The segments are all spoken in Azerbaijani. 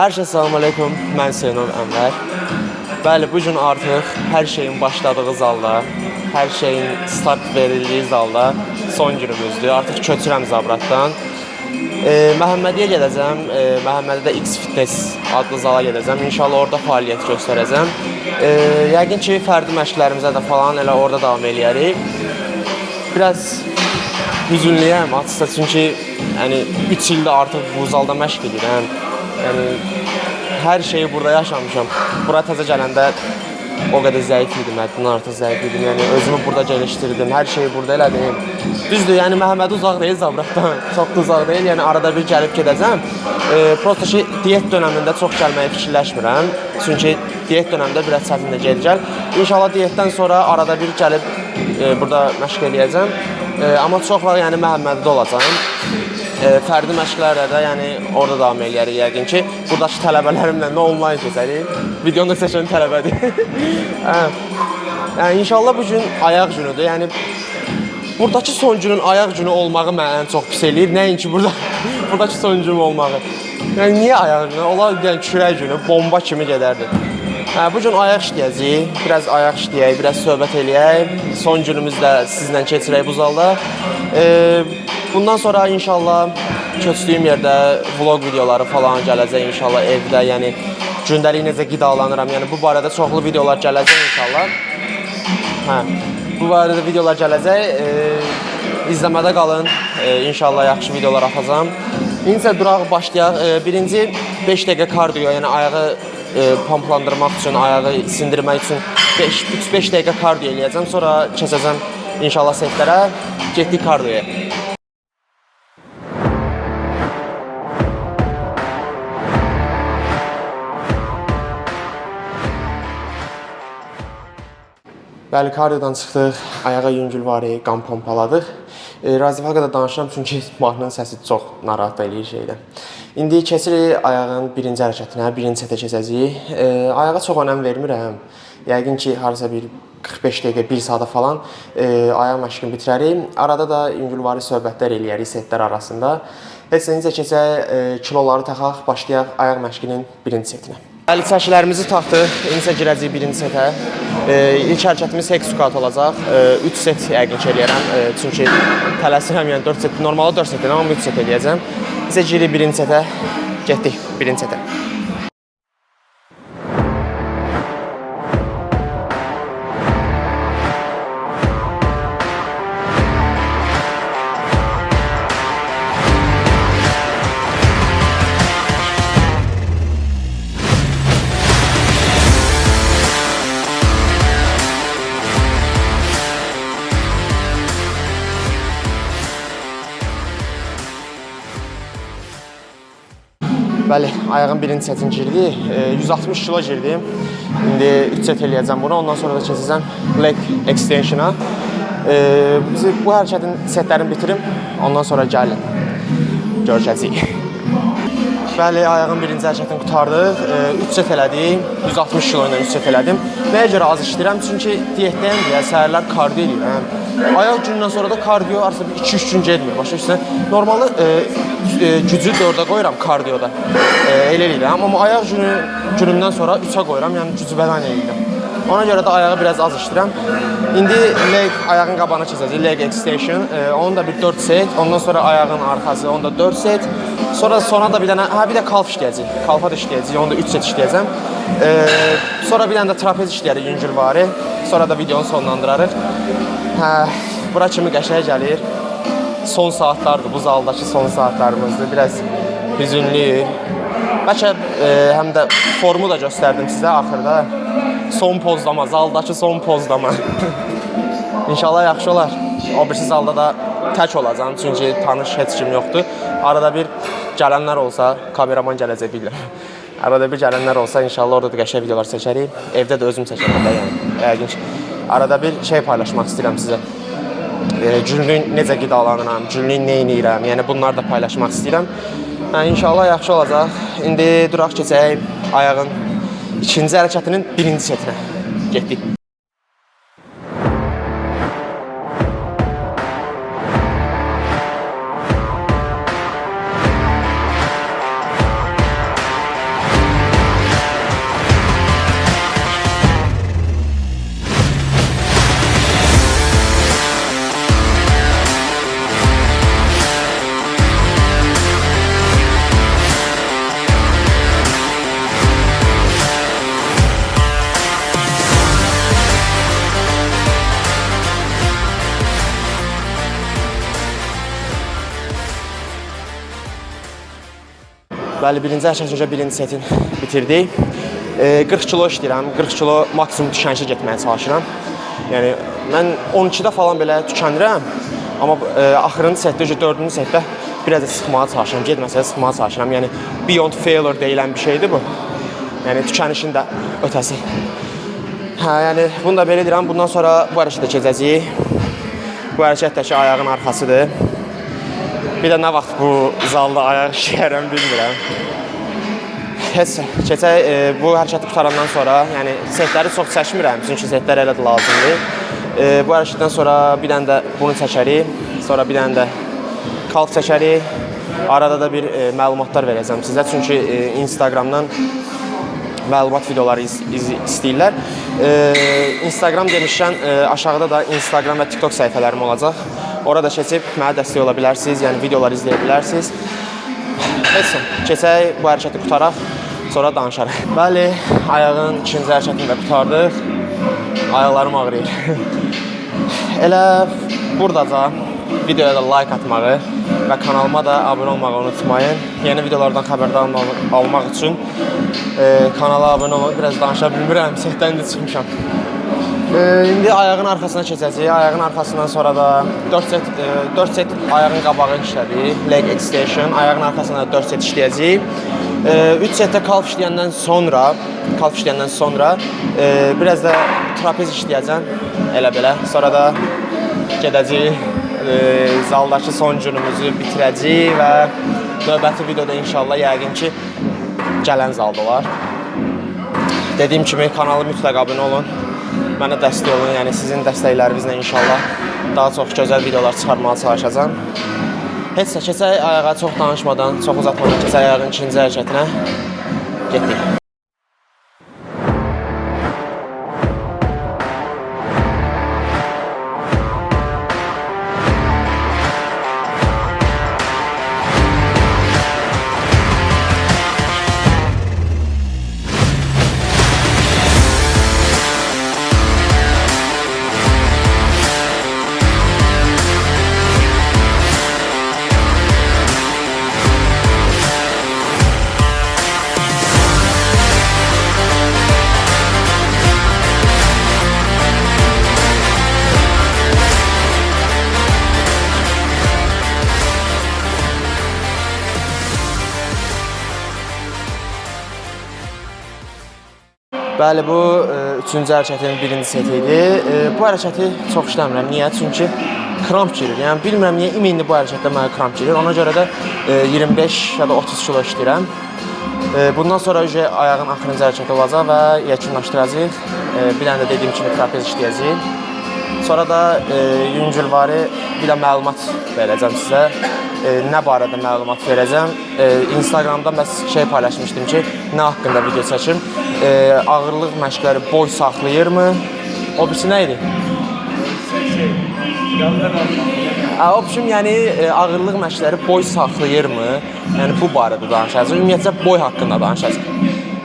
Hər şey salam aleyküm, mən Seynur Ənvər. Bəli, bugün artıq hər şeyin başladığı zalda, hər şeyin start verildiyi zalda son günümüzdür. Artıq köçürəm Zabratdan. Məhəmmədiyə gedəcəm, Məhəmmədidə X Fitness adlı zala gedəcəm. İnşallah orada fəaliyyət göstərəcəm. Yəqin ki, fərdi məşqlərimizə də falan elə orada davam eləyərik. Biraz hüzünlüyəm açıqca, çünki 3 ildə artıq bu zalda məşq edirəm. Hər şeyi burada yaşamışam. Bura təzə gələndə o qədər zəif idim, həddindən artıq zəif idim. Özümü burada gəlişdirdim, hər şeyi burada elədim. Düzdür, Məhəmməd uzaq deyil Zabratdan, çox da uzaq deyil. Arada bir gəlib gedəcəm. Prosta ki, diyet dönəmində çox gəlməyi fikirləşmirəm. Çünki diyet dönəmində biraz çətinlə gel-gəl. İnşallah diyetdən sonra arada bir gəlib burada məşq eləyəcəm. Amma çox vaxt Məhəmməddə olacam. Fərdi məşqlərlə də orada davam eləyərik yəqin ki. Buradakı tələbələrimlə nə online keçərik. Videonu seçən tələbədir. İnşallah bugün ayaq günüdür. Buradakı son günün ayaq günü olmağı mənə ən çox pis eləyir. Nəinki buradakı son günüm olmağı. Niyə ayaq günü? Olar kürək günü, bomba kimi gedərdi. Bugün ayaq işləyəcəyik, biraz ayaq işləyək, biraz söhbət eləyək. Son günümüzdə sizlə keçirək bu zalda. Bundan sonra inşallah köçdüyüm yerdə vlog videoları falan gələcək inşallah evdə. Gündəlik necə qidalanıram. Bu barədə çoxlu videolar gələcək inşallah. Bu barədə videolar gələcək. İzləmədə qalın. İnşallah yaxşı videolar atacağam. İndi duraq başlayaq. Birinci 5 dəqiqə kardiyo, ayağı pamplandırmaq üçün, ayağı sindirmək üçün 3-5 dəqiqə kardiyo eləyəcəm. Sonra keçəcəm inşallah setlərə. Getdik kardiyoya. Bəli, kardiyodan çıxdıq, ayağa yüngülvari, qan pompaladıq. Razıfa qədər danışıram, çünki mahnının səsi çox narahat eləyir şeydən. İndi keçirik ayağın birinci hərəkətinə, birinci setə keçəcəyik. Ayağa çox önəm vermirəm. Yəqin ki, harasa bir 45 dəqiqə, 1 saata falan ayaq məşqini bitirərik. Arada da yüngülvari söhbətlər eləyərik setlər arasında. Heç necə keçək, kiloları taxaq, başlayaq ayaq məşqinin birinci setinə. Bəli, çəkilərimizi taxdıq, indi girəcəyik birinci setə. İlk hərəkətimiz hex squat olacaq. 3 set yəqin ki eləyərəm, çünki tələsirəm, 4 set, normalda 4 set eləyəm, amma 3 set eləyəcəm. Bizə girik birinci setə, getdik birinci setə. Bəli, ayağın birinci setini girdik. 160 kilo girdim. İndi 3 set eləyəcəm bunu. Ondan sonra da keçəcəm leg extension'a. Bu hərəkətin setlərini bitirim. Ondan sonra gəlin. Görəcəyik. Bəli, ayağın birinci hərəkətini qurtardıq. 3 set elədik. 160 kilo ilə 3 set elədim. Nəyə görə az işləyirəm? Çünki diyetdəyəm deyə səhərlər kardiyo eləyirəm. Ayaq günündən sonra da kardiyo arası 2-3 gün getmir. Başa düşürsən? Normalde gücü 4'ə qoyuram kardiyoda. Elə eləyirəm. Amma ayaq günündən sonra 3'ə qoyuram. Yəni gücü bədən eləyirəm. Ona görə də ayağı biraz az işləyirəm. İndi ayağın qabağına keçəcək. Leg extension. Onu da bir 4 set. Ondan sonra ayağın arxası. Onu da 4 set. Sonra da bir də kalf işləyəcək. Kalfa da işləyəcək. Onu da 3 set işləyəcəm. Sonra bir dənə də trapez işləyərik yüngülvari. Sonra da videonu sonlandırarıq. Bura kimi qəşəng gəlir. Son saatlardır, bu zaldakı son saatlarımızdır. Biraz hüzünlüyük. Bəlkə həm də formu da göstərdim sizə axırda. Son pozlama, zaldakı son pozlama. İnşallah yaxşı olar. O birisi zalda da tək olacam, çünki tanış heç kim yoxdur. Arada bir gələnlər olsa, kameraman gələcək bilirəm. Arada bir gələnlər olsa inşallah orada da qəşəng videolar çəkərik. Evdə də özüm çəkərəm də yəqin ki. Arada bir şey paylaşmaq istəyirəm sizə. Günlük necə qidalanıram, günlük nə edirəm, yəni bunları da paylaşmaq istəyirəm. İnşallah yaxşı olacaq. İndi duraq keçək ayağın ikinci hərəkətinin birinci setinə. Getdik. Bəli, birinci hərəkət üzrə birinci setin bitirdik. 40 kilo işləyirəm, 40 kilo maksimum tükənişə getməyə çalışıram. Yəni, mən 12-də falan belə tükənirəm, amma axırıncı setdə, 4-cü setdə biraz da sıxmağa çalışıram, getməsə də sıxmağa çalışıram. Yəni, beyond failure deyilən bir şeydir bu. Yəni, tükənişin də ötəsi. Yəni, bunu da belə deyirəm, bundan sonra bu hərəkətə keçəcəyik. Bu hərəkət də ki, ayağın arxasıdır. Bir də nə vaxt bu zalda ayaq işləyərəm, bilmirəm. Heç, keçək, bu hərəkəti qutarandan sonra, yəni setləri çox çəkmirəm, çünki setlər elə də lazımdır. Bu hərəkətdən sonra bir dənə də bunu çəkərik, sonra bir dənə də kalf çəkərik. Arada da bir məlumatlar verəcəm sizə, çünki Instagramdan məlumat videoları istəyirlər. Instagram demişkən, aşağıda da Instagram və TikTok səhifələrim olacaq. Orada keçib mənə dəstək ola bilərsiniz, yəni videoları izləyə bilərsiniz. Heç, keçək, bu hərəkəti qutaraq. Sonra danışarıq. Bəli, ayağın ikinci hərəkətini də qutardıq. Ayaqlarım ağrıyır. Elə buradaca videoya da like atmağı və kanalıma da abunə olmağı unutmayın. Yeni videolardan xəbərdar olmaq üçün kanala abunə olun. Biraz danışa bilmirəm, setdən də çıxmışam. İndi ayağın arxasına keçəcəyik. Ayağın arxasından sonra da 4 set ayağın qabağını işlədik. Leg extension. Ayağın arxasına 4 set işləyəcəyik. 3 setdə kalf işləyəndən sonra biraz da trapez işləyəcəm. Elə belə. Sonra da gedəcəyik. Zaldakı son günümüzü bitirəcəyik və növbəti videoda inşallah yəqin ki gələn zalda olar. Dediyim kimi kanalı mütləq abunə olun. Mənə dəstək olun, yəni sizin dəstəklərinizlə inşallah daha çox gözəl videolar çıxarmağa çalışacağam. Heç də keçək ayağa çox danışmadan, çox uzatmadan keçək ayağın ikinci hərəkətinə getdik. Bəli, bu üçüncü hərəkətin birinci seti idi. Bu hərəkəti çox işləmirəm. Niyə? Çünki kramp girir. Yəni, bilmirəm niyə indi bu hərəkətdə mənə kramp girir. Ona görə də 25 ya da 30 kilo işləyirəm. Bundan sonra ayağın axırıncı hərəkəti olacaq və yekunlaşdıracaq. Bir dənə də dediyim kimi trapez işləyəcək. Sonra da yüngülvari bir də məlumat verəcəm sizə. Nə barədə məlumat verəcəm? Instagramda mən paylaşmışdım ki, nə haqqında video çəkim. Ağırlıq məşqləri boy saxlayırmı? O birisi nə idi? O biçim, yəni ağırlıq məşqləri boy saxlayırmı? Yəni bu barədə danışacaq. Ümumiyyətlə boy haqqında danışacaq.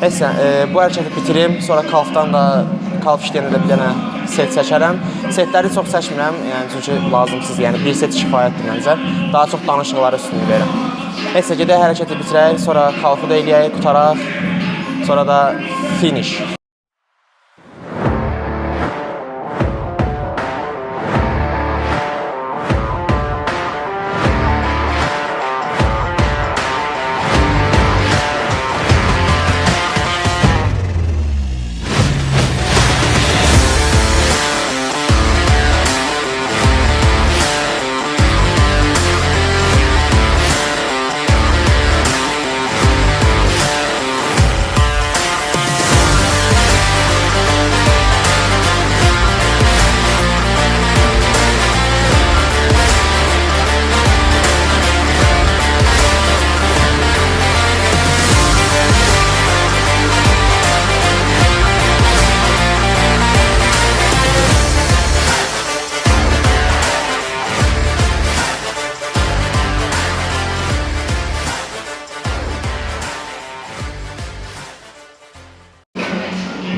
Neysə, bu hərəkəti bitirim. Sonra kalfdan da, kalf işləyəndə də bir dənə set çəkərəm. Setləri çox çəkmirəm, yəni çünki lazımsız, yəni bir set kifayətdir məncə. Daha çox danışıqları üstünlük verirəm. Neysə, gedək hərəkəti bitirək, sonra kalfı da eləyək, qutaraq, sonra da finish.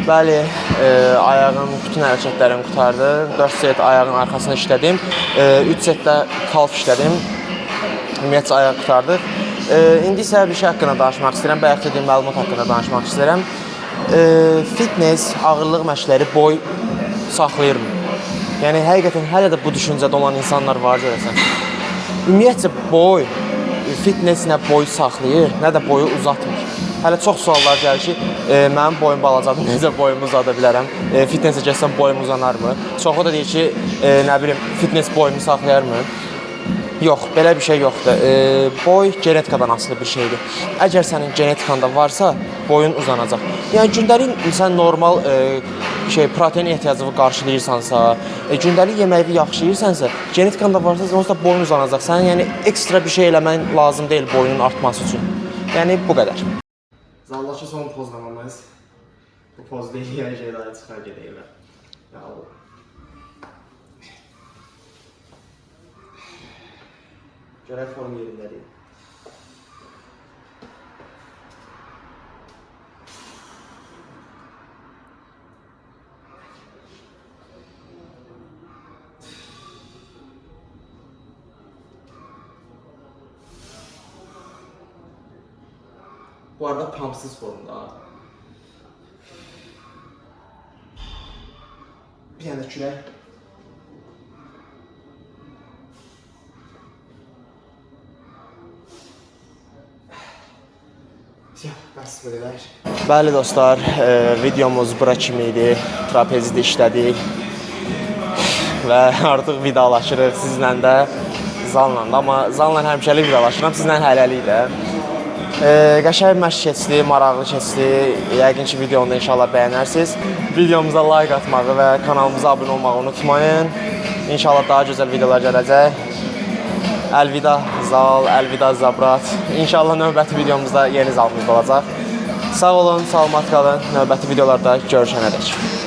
Bəli, ayağın bütün hərəkətlərimi qurtardım. 4 set ayağın arxasını işlədim. 3 setdə kalf işlədim. Ümumiyyətcə ayaq qurtardıq. İndi isə bir şey haqqında danışmaq istəyirəm, bayaq dediyim məlumat haqqında danışmaq istəyirəm. Fitness, ağırlıq məşqləri boy saxlayırmı? Yəni həqiqətən hələ də bu düşüncədə olan insanlar var görəsən. Ümumiyyətcə boy, fitness nə boy saxlayır, nə də boyu uzatmır. Hələ çox suallar gəlir ki, mənim boyum balacadır, necə boyumu uzada bilərəm? Fitnessə gəlsəm boyum uzanarmı? Çoxu da deyir ki, nə bilim, fitness boyumu saxlayarmı? Yox, belə bir şey yoxdur. Boy genetikadan asılı bir şeydir. Əgər sənin genetikanda varsa, boyun uzanacaq. Yəni gündəlik sən normal protein ehtiyacını qarşılayırsansa, gündəlik yeməyi yaxşı yeyirsansə, genetikanda varsa, onsuz da boyun uzanacaq. Sənin yəni ekstra bir şey eləmən lazım deyil boyunun artması üçün. Yəni bu qədər. Zaldakı son pozlamamız. Bu pozda eləyən şeyləri çıxar gedəyirlər. Ya Allah. Görək form yerindədir. Bu arada pumpsız formda. Bir yana kürək. Bəli dostlar, videomuz bura kimi idi. Trapezdə işlədik və artıq vidalaşırıq sizlə də, Zal'la da. Amma Zal'la həmişəlik vidalaşıram, sizlə hələlik də. Qəşəng məşq keçdi, maraqlı keçdi. Yəqin ki, videonu inşallah bəyənərsiniz. Videomuza like atmağı və kanalımıza abunə olmağı unutmayın. İnşallah daha gözəl videolar gələcək. Əlvida Zal, əlvida Zabrat. İnşallah növbəti videomuzda yeni Zalımız olacaq. Sağ olun, salamat qalın. Növbəti videolarda görüşənədək.